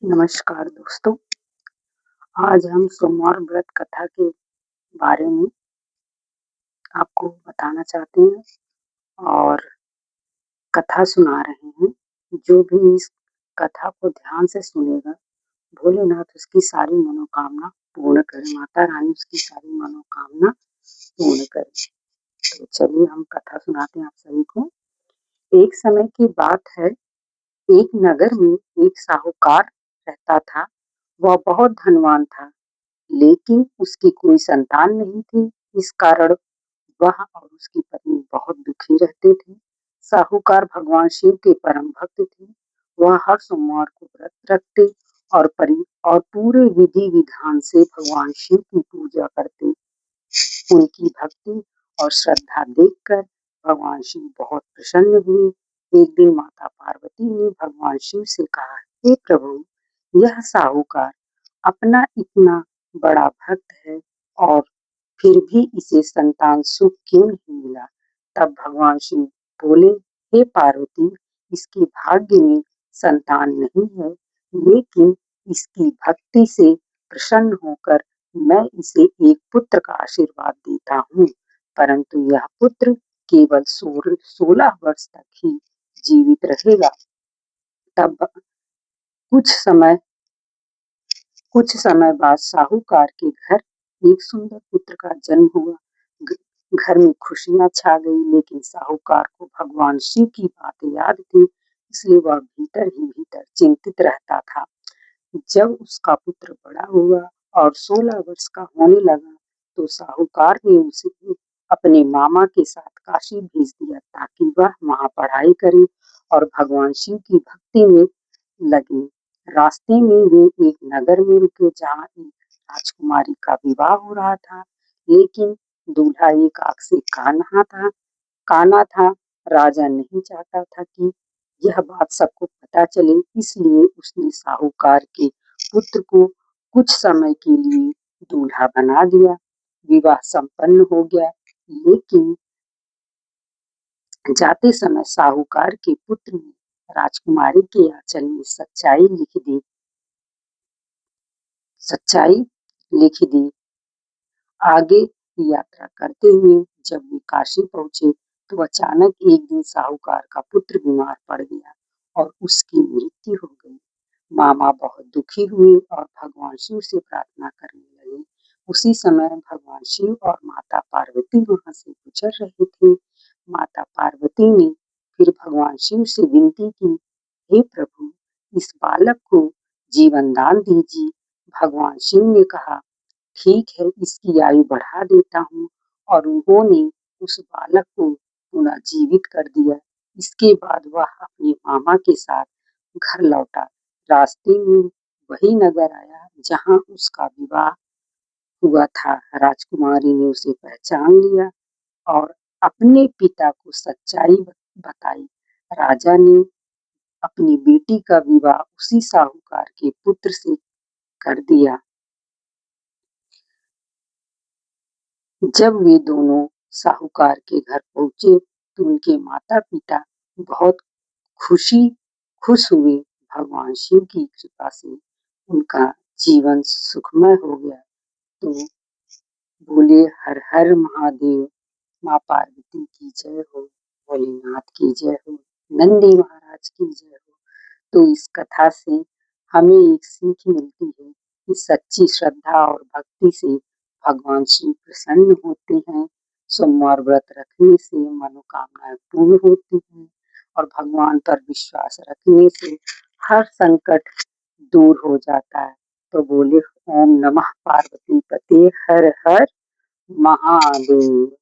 नमस्कार दोस्तों। आज हम सोमवार व्रत कथा के बारे में आपको बताना चाहते हैं और कथा सुना रहे हैं। जो भी इस कथा को ध्यान से सुनेगा, भोलेनाथ उसकी सारी मनोकामना पूर्ण करें, माता रानी उसकी सारी मनोकामना पूर्ण करें। तो चलिए हम कथा सुनाते हैं आप सभी को। एक समय की बात है, एक नगर में एक साहूकार रहता था। वह बहुत धनवान था, लेकिन उसकी कोई संतान नहीं थी। इस कारण वह और उसकी पत्नी बहुत दुखी रहते थे। साहूकार भगवान शिव के परम भक्त थे। वह हर सोमवार को व्रत रखते और पूरे विधि विधान से भगवान शिव की पूजा करते। उनकी भक्ति और श्रद्धा देखकर भगवान शिव बहुत प्रसन्न हुए। एक दिन माता पार्वती ने भगवान शिव से कहा, हे प्रभु, यह साहूकार अपना इतना बड़ा भक्त है और फिर भी इसे संतान सुख क्यों नहीं मिला। तब भगवान शिव बोले, हे पार्वती, इसके भाग्य में संतान नहीं है, लेकिन इसकी भक्ति से प्रसन्न होकर मैं इसे एक पुत्र का आशीर्वाद देता हूँ, परंतु यह पुत्र केवल 16 वर्ष तक ही जीवित रहेगा। तब कुछ समय बाद साहूकार के घर एक सुंदर पुत्र का जन्म हुआ। घर में खुशियां छा गई, लेकिन साहूकार को भगवान शिव की बातें याद थी, इसलिए वह भीतर ही भीतर चिंतित रहता था। जब उसका पुत्र बड़ा हुआ और 16 वर्ष का होने लगा, तो साहूकार ने उसे अपने मामा के साथ काशी भेज दिया, ताकि वह वहां पढ़ाई करे और भगवान शिव की भक्ति में लगे। रास्ते में वे एक नगर में रुके, जहाँ एक राजकुमारी का विवाह हो रहा था, लेकिन दूल्हा एक आंख से काना था। राजा नहीं चाहता था कि यह बात सबको पता चले, इसलिए उसने साहूकार के पुत्र को कुछ समय के लिए दूल्हा बना दिया। विवाह संपन्न हो गया, लेकिन जाते समय साहूकार के पुत्र ने राजकुमारी के आंचल में सच्चाई लिख दी। आगे की यात्रा करते हुए जब वे काशी पहुंचे, तो अचानक एक दिन साहूकार का पुत्र बीमार पड़ गया और उसकी मृत्यु हो गई। मामा बहुत दुखी हुए और भगवान शिव से प्रार्थना करने लगे। उसी समय भगवान शिव और माता पार्वती वहां से गुजर रहे थे। माता पार्वती ने फिर भगवान शिव से विनती की, हे प्रभु, इस बालक को जीवन दान दीजिए। भगवान शिव ने कहा, ठीक है, इसकी आयु बढ़ा देता हूँ, और उन्होंने उस बालक को पुनः जीवित कर दिया। इसके बाद वह अपने मामा के साथ घर लौटा। रास्ते में वही नगर आया जहाँ उसका विवाह हुआ था। राजकुमारी ने उसे पहचान लिया और अपने पिता को सच्चाई बताई। राजा ने अपनी बेटी का विवाह उसी साहूकार के पुत्र से कर दिया। जब वे दोनों साहूकार के घर पहुंचे, तो उनके माता पिता बहुत खुश हुए। भगवान शिव की कृपा से उनका जीवन सुखमय हो गया। तो बोले, हर हर महादेव, माँ पार्वती की जय हो, भोलेनाथ की जय हो, नंदी महाराज की जय हो। तो इस कथा से हमें एक सीख मिलती है कि सच्ची श्रद्धा और भक्ति से भगवान शिव प्रसन्न होते हैं। सोमवार व्रत रखने से मनोकामनाएं पूर्ण होती हैं और भगवान पर विश्वास रखने से हर संकट दूर हो जाता है। तो बोले, ओम नमः पार्वती पते, हर हर महादेव।